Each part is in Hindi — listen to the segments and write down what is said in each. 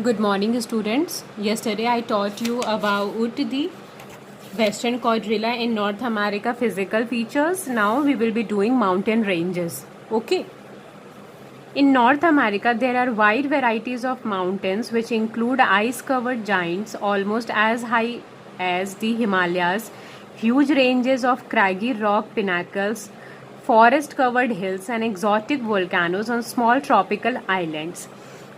Good morning, students. Yesterday I taught you about the Western Cordillera in North America physical features. Now we will be doing mountain ranges. Okay. In North America, there are wide varieties of mountains which include ice-covered giants almost as high as the Himalayas, huge ranges of craggy rock pinnacles, forest-covered hills and exotic volcanoes on small tropical islands.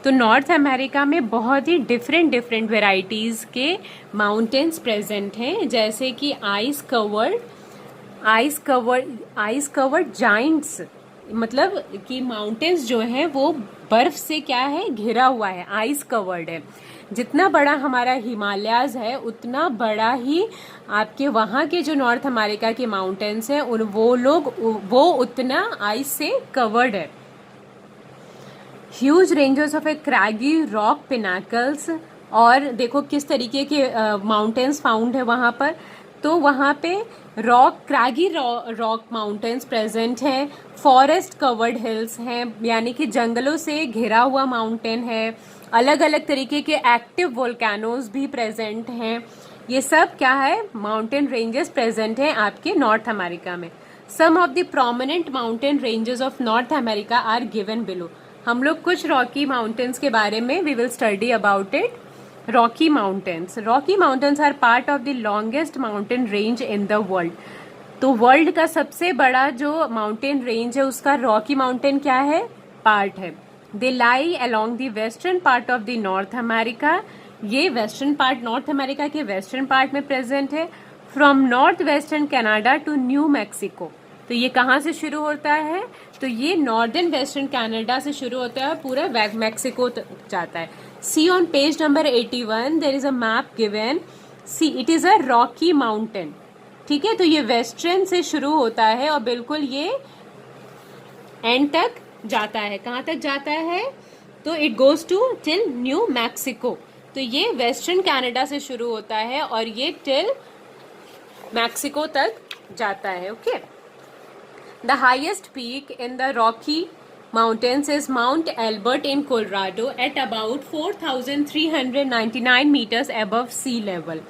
तो नॉर्थ अमेरिका में बहुत ही डिफरेंट वेराइटीज़ के माउंटेन्स प्रेजेंट हैं, जैसे कि आइस कवर्ड जाइंट्स, मतलब कि माउंटेन्स जो है वो बर्फ से क्या है, घिरा हुआ है, आइस कवर्ड है. जितना बड़ा हमारा हिमालयाज है उतना बड़ा ही आपके वहाँ के जो नॉर्थ अमेरिका के माउंटेन्स हैं वो उतना आइस से कवर्ड है. Huge ranges of a craggy rock pinnacles, और देखो किस तरीके के माउंटेन्स फाउंड है वहाँ पर. तो वहाँ पे क्रैगी रॉक माउंटेन्स प्रेजेंट है, फॉरेस्ट कवर्ड हिल्स हैं, यानी कि जंगलों से घिरा हुआ माउंटेन है, अलग अलग तरीके के एक्टिव वोल्केनोज भी प्रेजेंट हैं. ये सब क्या है, माउंटेन रेंजेस प्रेजेंट हैं आपके नॉर्थ अमेरिका में. Some of the prominent mountain ranges of North America are given below. हम लोग कुछ रॉकी माउंटेन्स के बारे में we will study about it. Rocky Mountains are part of the longest mountain range in the world. तो वर्ल्ड का सबसे बड़ा जो माउंटेन रेंज है उसका रॉकी माउंटेन क्या है, पार्ट है. They lie along the western part of the North America. ये वेस्टर्न पार्ट, नॉर्थ अमेरिका के वेस्टर्न पार्ट में प्रेजेंट है. From north western Canada to New Mexico. तो ये कहाँ से शुरू होता है, तो ये नॉर्दर्न वेस्टर्न कनाडा से शुरू होता है और पूरा मैक्सिको तक जाता है. See on page number 81 there is a map given. See it is a Rocky Mountain. ठीक है, तो ये वेस्टर्न से शुरू होता है और बिल्कुल ये एंड तक जाता है. कहाँ तक जाता है, तो it goes to till New Mexico. तो ये वेस्टर्न कनाडा से शुरू होता है और ये टिल मैक्सिको तक जाता है. Okay. The highest peak in the Rocky Mountains is Mount Elbert in Colorado at about 4,399 meters above sea level.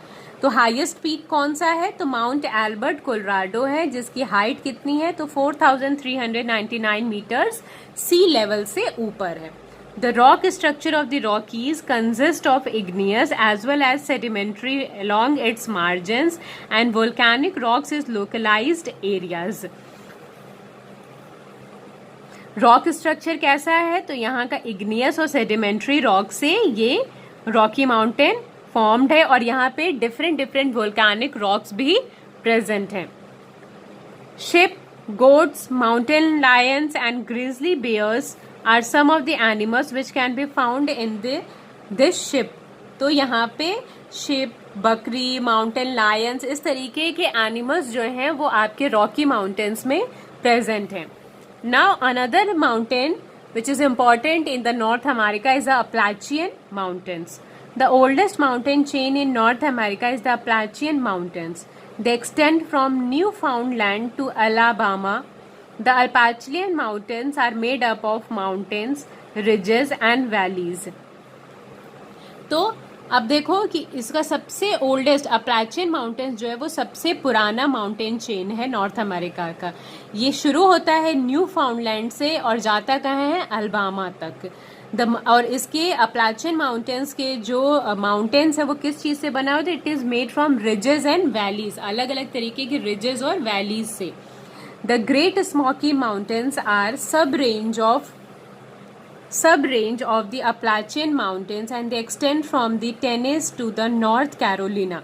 तो हाईएस्ट पीक कौन सा है, तो माउंट एल्बर्ट कोलोराडो है, जिसकी हाइट कितनी है, तो 4,399 मीटर्स सी लेवल से ऊपर है. The rock structure of the Rockies consists of igneous as well as sedimentary along its margins and volcanic rocks is localized areas. Rock structure कैसा है, तो यहाँ का इग्नियस और सेडिमेंट्री रॉक से ये रॉकी माउंटेन फॉर्म्ड है और यहाँ पे डिफरेंट वोल्केनिक रॉक्स भी प्रेजेंट हैं. Sheep, goats, mountain lions and grizzly bears are some of the animals which can be found in this ship. तो यहाँ पे शिप, बकरी, माउंटेन लायंस, इस तरीके के एनिमल्स जो हैं वो आपके रॉकी माउंटेन्स में प्रेजेंट हैं. Now another mountain which is important in the North America is the Appalachian Mountains. The oldest mountain chain in North America is the Appalachian Mountains. They extend from Newfoundland to Alabama. The Appalachian Mountains are made up of mountains, ridges and valleys. तो अब देखो कि इसका सबसे ओल्डेस्ट अपैलाचियन माउंटेन जो है वो सबसे पुराना माउंटेन चेन है नॉर्थ अमेरिका का. ये शुरू होता है न्यू फाउंडलैंड से और जाता कहाँ है, अल्बामा तक. और इसके अपैलाचियन माउंटेन्स के जो माउंटेन्स है वो किस चीज से बना होता है, it is made from ridges and valleys, अलग अलग तरीके के रिजेस और वैलीज से. The great smoky mountains are sub range of the Appalachian Mountains and they extend from the Tennessee to the North Carolina.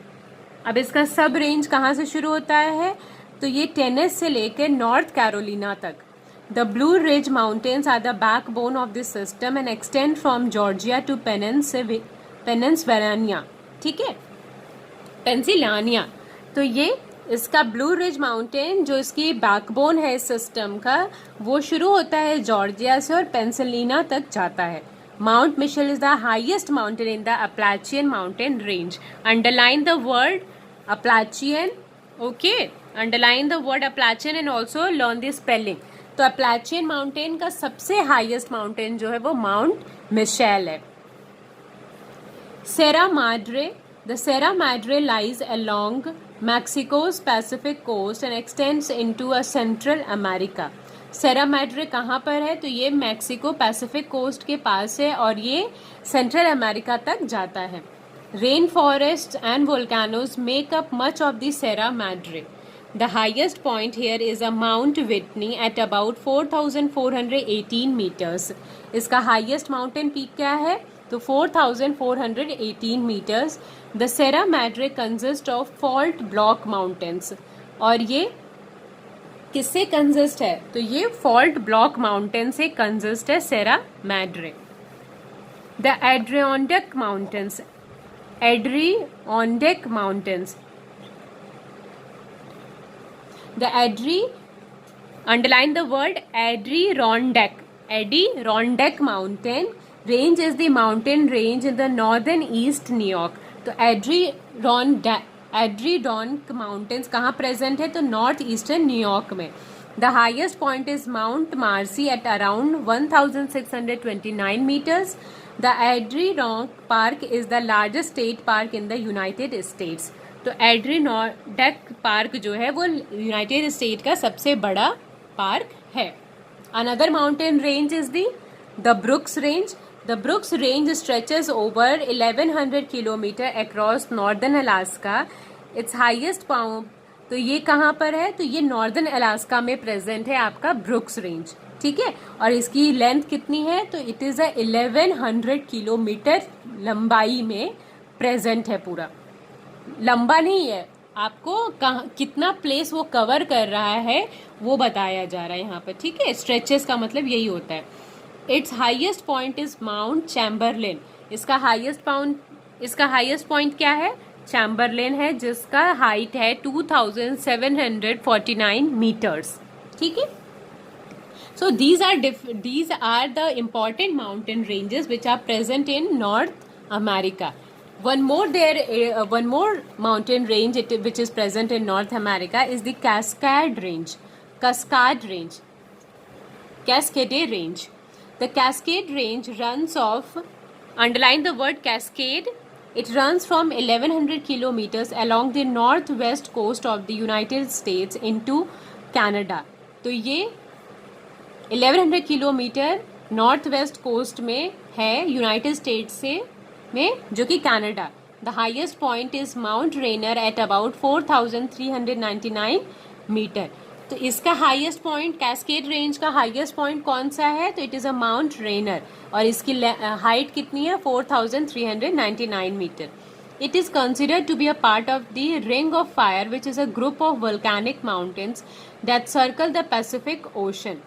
अब इसका सब रेंज कहाँ से शुरू होता है, तो ये टेनेस से लेकर नॉर्थ कैरोलिना तक. The Blue Ridge Mountains are the backbone of this system and extend from Georgia to Pennsylvania. ठीक है, पेंसिल्वानिया. तो ये इसका ब्लू रिज माउंटेन जो इसकी बैकबोन है इस सिस्टम का, वो शुरू होता है जॉर्जिया से और पेंसिल्वेनिया तक जाता है. Mount Mitchell is the highest mountain in the Appalachian mountain range. Underline the word Appalachian. Okay, underline the word Appalachian and also learn the spelling. तो अपैलाचियन माउंटेन का सबसे हाईएस्ट माउंटेन जो है वो माउंट मिशेल है. Sierra Madre. The Sierra Madre lies along Mexico's Pacific coast and extends into a Central America. Sierra Madre कहाँ पर है? तो ये मैक्सिको पैसिफिक कोस्ट के पास है और ये सेंट्रल अमेरिका तक जाता है. Rain forest and volcanoes make up much of the Sierra Madre. The highest point here is a Mount Whitney at about 4,418 meters. इसका highest mountain peak क्या है? तो 4,418 meters. The Sierra Madre consists of fault block mountains. और ये किससे कंसिस्ट है? तो ये फॉल्ट ब्लॉक माउंटेन से कंसिस्ट है Sierra Madre. The Adirondack Mountains. Adirondack Mountains. The underline the word Adirondack. Adirondack mountain range is the mountain range in the northern east New York. तो Adirondack mountains कहाँ प्रेजेंट है? तो नॉर्थ ईस्टर्न न्यूयॉर्क में. The highest point is Mount Marcy at around 1,629 meters. The Adirondack Park is the largest state park in the United States. तो एड्रीनॉडक पार्क जो है वो यूनाइटेड स्टेट का सबसे बड़ा पार्क है. Another mountain range is the brooks range. The brooks range stretches over 1100 kilometre across northern Alaska. It's highest point. तो ये कहाँ पर है? तो ये नॉर्दर्न अलास्का में प्रेजेंट है आपका ब्रुक्स रेंज. ठीक है. और इसकी लेंथ कितनी है? तो इट इज 1100 किलोमीटर लंबाई में प्रेजेंट है. पूरा लंबा नहीं है, आपको कितना प्लेस वो कवर कर रहा है वो बताया जा रहा है यहाँ पर. ठीक है. स्ट्रेचेस का मतलब यही होता है. It's highest point is mount Chamberlain. इसका हाईएस्ट पॉइंट क्या है? चैम्बरलेन है, जिसका हाइट है 2,749 मीटर्स. ठीक है. So these are the important mountain ranges which are present in North America. One more mountain range which is present in North America is the Cascade Range. Cascade Range. The Cascade Range runs off. Underline the word Cascade. It runs from 1100 kilometers along the northwest coast of the United States into Canada. तो ये 1100 किलोमीटर नॉर्थ वेस्ट कोस्ट में है यूनाइटेड स्टेट्स से में, जो कि Canada. The highest point is Mount Rainier at about 4,399 metre. तो इसका हाईएस्ट पॉइंट, कैस्केड रेंज का हाईएस्ट पॉइंट कौन सा है? तो it is a Mount Rainier और इसकी हाइट कितनी है? 4,399 metre. It is considered to be a part of the Ring of Fire, which is a group of volcanic mountains that circle the Pacific Ocean.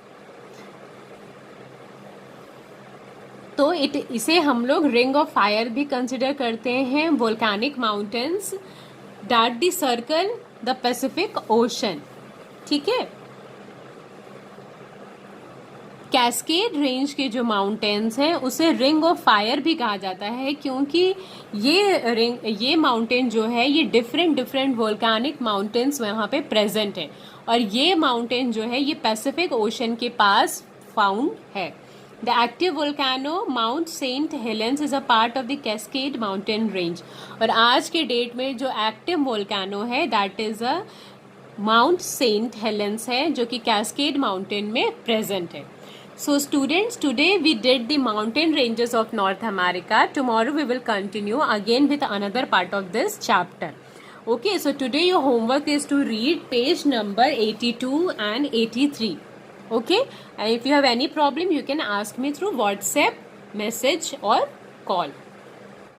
तो इसे हम लोग रिंग ऑफ फायर भी कंसिडर करते हैं. Volcanic mountains that the circle the Pacific ocean. ठीक है. कैस्केड रेंज के जो माउंटेन्स हैं उसे रिंग ऑफ फायर भी कहा जाता है, क्योंकि ये माउंटेन जो है ये डिफरेंट वोल्केनिक माउंटेन्स वहाँ पे प्रेजेंट है. और ये माउंटेन जो है ये पैसिफिक ओशन के पास फाउंड है. The active volcano Mount St. Helens is a part of the Cascade Mountain Range. और आज के डेट में जो एक्टिव वोल्केनो है that is a Mount Saint Helens है, जो कि कैस्केड माउंटेन में प्रेजेंट है. So students, today we did the mountain ranges of North America. Tomorrow we will continue again with another part of this chapter. Okay, so today your homework is to read page number 82 and 83. Okay, and if you have any problem you can ask me through WhatsApp message or call.